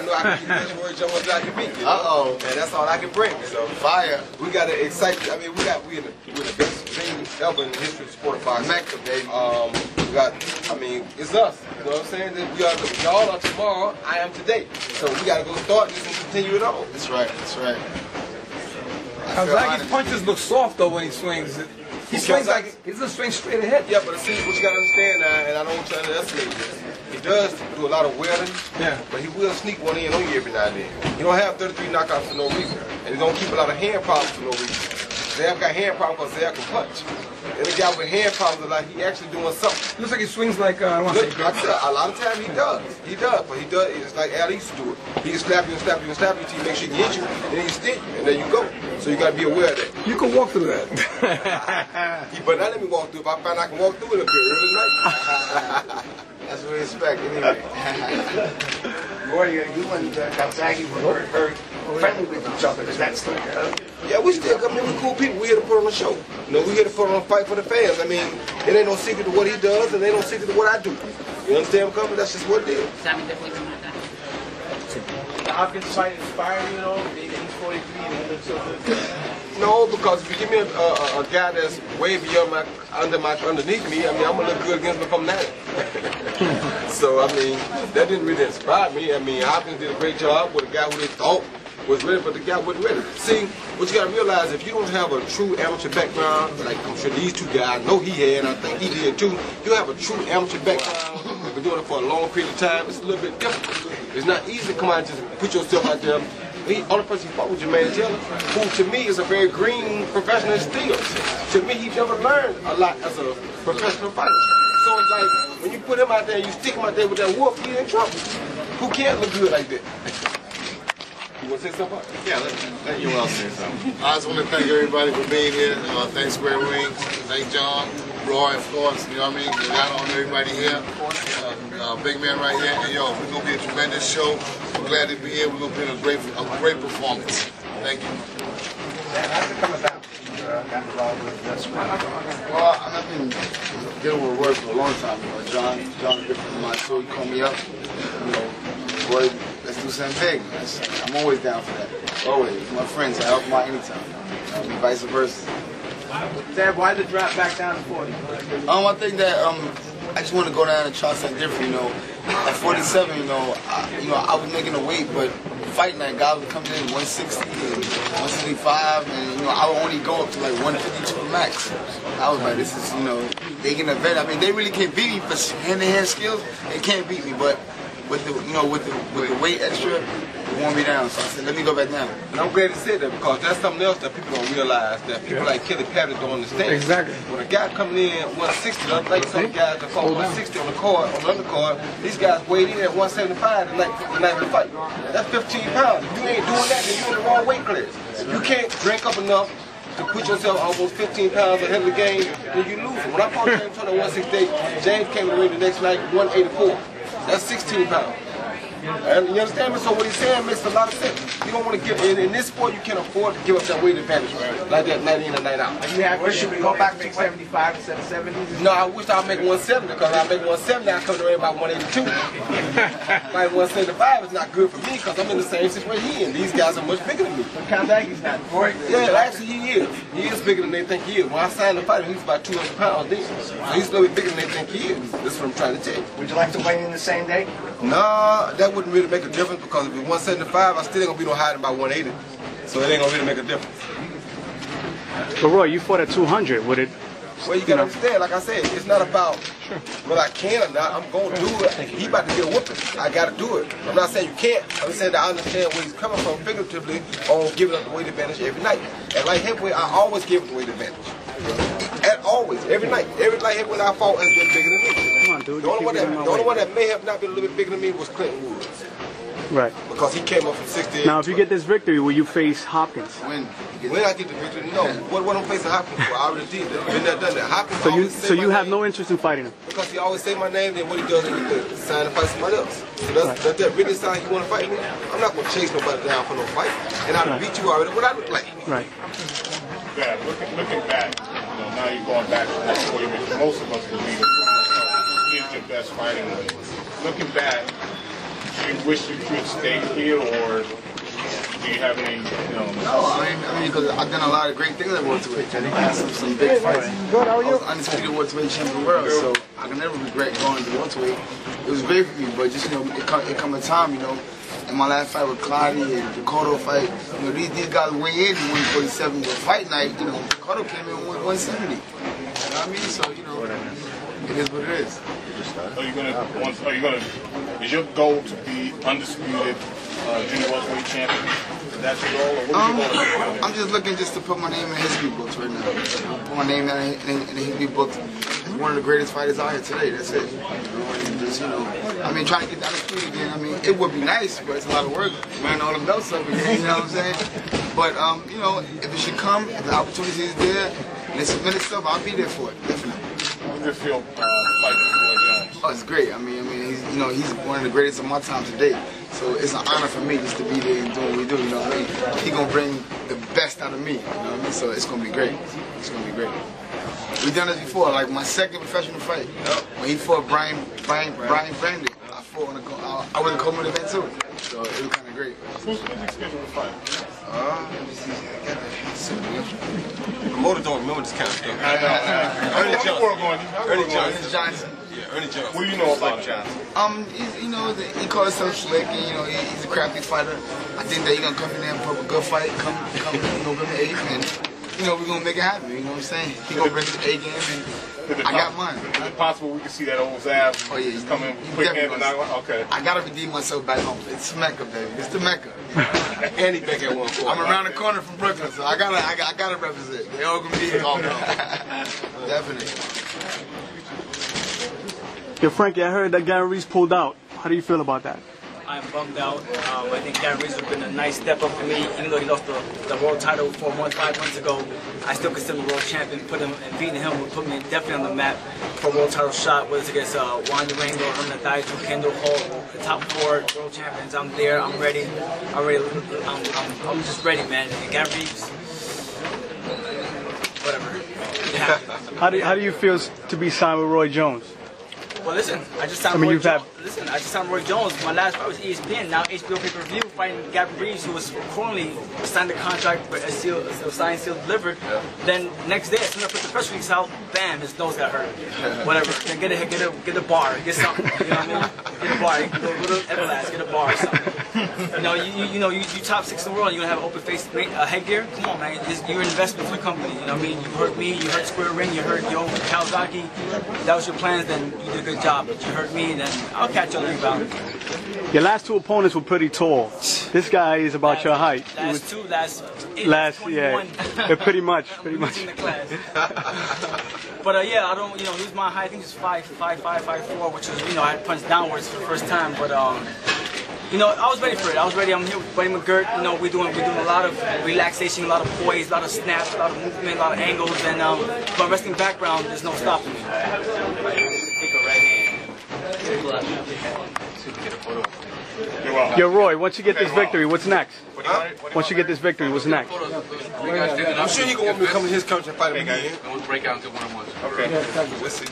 I know I can get this word Joe Calzaghe beat. Uh-oh. And that's all I can bring. So Fire. we got to excite. I mean, we're the best team ever in the history of sport boxing. Mecca, baby. We got. I mean, it's us. You know what I'm saying? We are. Y'all are tomorrow. I am today. So we got to go start this and continue it on. That's right. That's right. Calzaghe's punches look soft though when he swings. He swings like he doesn't swing straight ahead. Yeah, but see, what you got to understand now, and I don't want to underestimate this. He does do a lot of welding, but he will sneak one in on you every now and then. You don't have 33 knockouts for no reason, and he don't keep a lot of hand problems for no reason. Zayab got hand problems because Zayab can punch. And the guy with hand problems is like he actually doing something. Looks like he swings like I don't want to say. Like I said, a lot of times he does. He does, but he does. It's like Al used to do it. He can slap you and slap you and slap you till he makes sure he hit you, and then he stick you, and there you go. So you got to be aware of that. You can walk through that. You better not let me walk through. If I find I can walk through it, it'll be early tonight. That's what we expect, anyway. Boy, you and Calzaghe were very friendly with each other. Is that still good? Yeah, we still come in. We cool people. We here to put on a show. You know, we here to put on a fight for the fans. I mean, it ain't no secret to what he does, and ain't no secret to what I do. You understand what I'm coming? That's just what it is. The Hopkins fight inspired you, know? He's 43 and he looks so good. No, because if you give me a guy that's way beyond underneath me, I mean, I'm gonna look good against him if I'm not. So I mean, that didn't really inspire me. I mean, Hopkins did a great job with a guy who they thought was ready, but the guy wasn't ready. See, what you gotta realize, if you don't have a true amateur background, like I'm sure these two guys, I know he had, and I think he did too, you have a true amateur background, you've been doing it for a long period of time, it's a little bit different. It's not easy to come out and just put yourself out there. The only person he fought was Jermaine Taylor, who to me is a very green professional still. To me, he never learned a lot as a professional fighter. So it's like, when you put him out there and you stick him out there with that whoop, he's in trouble. Who can't look good like that? You want to say something? Yeah, let you all say something. I just want to thank everybody for being here. Thanks Square Wings. Thank John, Roy, of course. You know what I mean? Got on everybody here. Big man right here. And yo, we're going to be a tremendous show. We're glad to be here. We're going to be a great performance. Thank you. Well, I've been dealing with work for a long time. You know, John is different from mine, so he called me up. You know, boy, let's do something big. I'm always down for that. Always. My friends, I help them out anytime. Vice versa. Dad, why the drop back down to 40? I think that I just want to go down and try something different. You know, at 47, you know, I was making a weight, but fighting that guy was coming in 160 and 175, and you know, I would only go up to like 152 max. I was like, this is, you know, they can event. I mean, they really can't beat me for hand-to-hand skills. They can't beat me, but with the, you know, with the weight extra, it wore me down. So I said, let me go back down. And I'm glad you said that, because that's something else that people don't realize, that people like Kelly Patton don't understand. Exactly. When a guy coming in 160, like some guys that fought 160 on the card, on the undercard, these guys weighed in at 175 the night of the fight. That's 15 pounds. If you ain't doing that, then you're in the wrong weight class. If you can't drink up enough to put yourself almost 15 pounds ahead of the game, then you lose it. When I fought James Turner at 168, James came to the ring the next night 184. That's 16 pounds. And you understand me? So what he's saying makes a lot of sense. You don't want to give in this sport. You can't afford to give up that weight advantage like that night in and night out. Where should we go back to 75 instead of 70? No, I wish I'd make 170, because I make 170, I come to ring about 182. Like 175 is not good for me, because I'm in the same situation he in. These guys are much bigger than me. But Calzaghe's not. Yeah, actually he is. He is bigger than they think he is. When I signed the fight, he was about 200 pounds then. So he's a little bit bigger than they think he is. That's what I'm trying to tell you. Would you like to weigh in the same day? No, that wouldn't really make a difference, because if it's 175, I still ain't gonna be no higher than about 180. So it ain't gonna really make a difference. But Roy, you fought at 200. Would it? Well, you gotta understand, like I said, it's not about whether I can or not. I'm gonna do it. He about to get a whooping. I gotta do it. I'm not saying you can't. I'm saying that I understand where he's coming from figuratively on giving up the weight advantage every night. At light heavyweight, I always give up the weight advantage. At always, every night. Every light heavyweight I fought has been bigger than me. Come on, dude. The only one that may have not been a little bit bigger teen me was Clinton Woods. Right. Because he came up from 68. Now, if you get this victory, will you face Hopkins? When I get the victory, no. What I'm facing Hopkins for? I already did that. Been there, done that. Hopkins So you have no interest in fighting him? Because he always say my name, then what he does is sign to fight somebody else. So does that really sign you want to fight me? I'm not going to chase nobody down for no fight. And I'll beat you already. What I look like? Right. Yeah, looking back, you know, now you're going back to that 40 minutes. Most of us believe he is your best fighting weight. Looking back, you wish you could stay here, or do you have any, No, I mean, because I've done a lot of great things at welterweight. I had some big fights. I was undisputed welterweight champion of the world, so I can never regret going to welterweight. It was great for me, but just, it come a time, in my last fight with Clottey and the Cotto fight, these guys weigh in 147, but fight night, Cotto came in with 170. You know what I mean? So, it is what it is. Is your goal to be undisputed junior welterweight champion? That's your goal, or what is your goal? I'm just looking to put my name in history books right now. Put my name in the history books as one of the greatest fighters out here today. That's it. Trying to get down the street again. It would be nice, but it's a lot of work. Man, all them belts up again, you know what I'm saying? But, if it should come, if the opportunity is there, and it's submitted stuff, I'll be there for it, definitely. How does it feel fighting Roy Jones? Oh, it's great. He's one of the greatest of my time today. So it's an honor for me just to be there and do what we do, you know what I mean? He's going to bring the best out of me, you know what I mean? So it's going to be great. It's going to be great. We've done this before, like my second professional fight. When he fought Brian Brandon, I was a co-main event too. So it was kind of great. Who's the next scheduled fight? Let me see. Promoters don't remember this kind of stuff. Ernie Johnson. Yeah, Ernie Johnson. What do you know about Johnson? He calls himself slick, and he's a crafty fighter. I think that he's gonna come in there and put up a good fight, come November 8th, and we're gonna make it happen. You know what I'm saying? He's gonna bring his A game, and I got mine. Is it possible we can see that old Zav? Oh yeah, he's coming quick and okay. I gotta redeem myself back home. It's Mecca, baby. It's the Mecca. And he back at 1-4. I'm around the corner from Brooklyn, so I gotta represent. They all gonna be here. Definitely. Yo, Frankie, I heard that Gary Reese pulled out. How do you feel about that? I'm bummed out. I think Gary Reese has been a nice step up for me. Even though he lost the world title 5 months ago, I still consider him a world champion. And beating him would put me definitely on the map for a world title shot, whether it's against Juan Durango, Herman Thaisu, Kendall Hall, the top 4 world champions. I'm there. I'm ready. I'm just ready, man. And Gary Reese, whatever. Yeah. How do you feel to be signed with Roy Jones? Well, listen, I just signed Roy Jones. My last fight was ESPN, now HBO pay-per-view, fighting Gary Reese, who was currently signed the contract, signed, sealed, delivered. Yeah. Then next day, as soon as I put the press release out, bam, his nose got hurt. Whatever. Then get a bar, get something. You know what I mean? Get a bar, go to Everlast, get a bar or something. You top 6 in the world, you're gonna have an open face headgear. Come on, man, you're an investment for the company. You know what I mean? You hurt me, you hurt Square Ring, you hurt Joe Calzaghe. That was your plans, then you did a good job. But you hurt me, then I'll catch you on the rebound. Your last 2 opponents were pretty tall. This guy is about your height. Yeah, pretty much. In the class. But I don't, he was my height. I think he was 5'4", which was, I had punched downwards for the first time. But I was ready for it. I was ready. I'm here with Buddy McGirt. We're doing a lot of relaxation, a lot of poise, a lot of snaps, a lot of movement, a lot of angles. And my wrestling background, there's no stopping me. Yo, Roy, once you get this victory, what's next? Once you get this victory, what's next? I'm sure he gonna want me to come to his country and fight him again. Don't break out into one-on-ones. Okay. Let's see.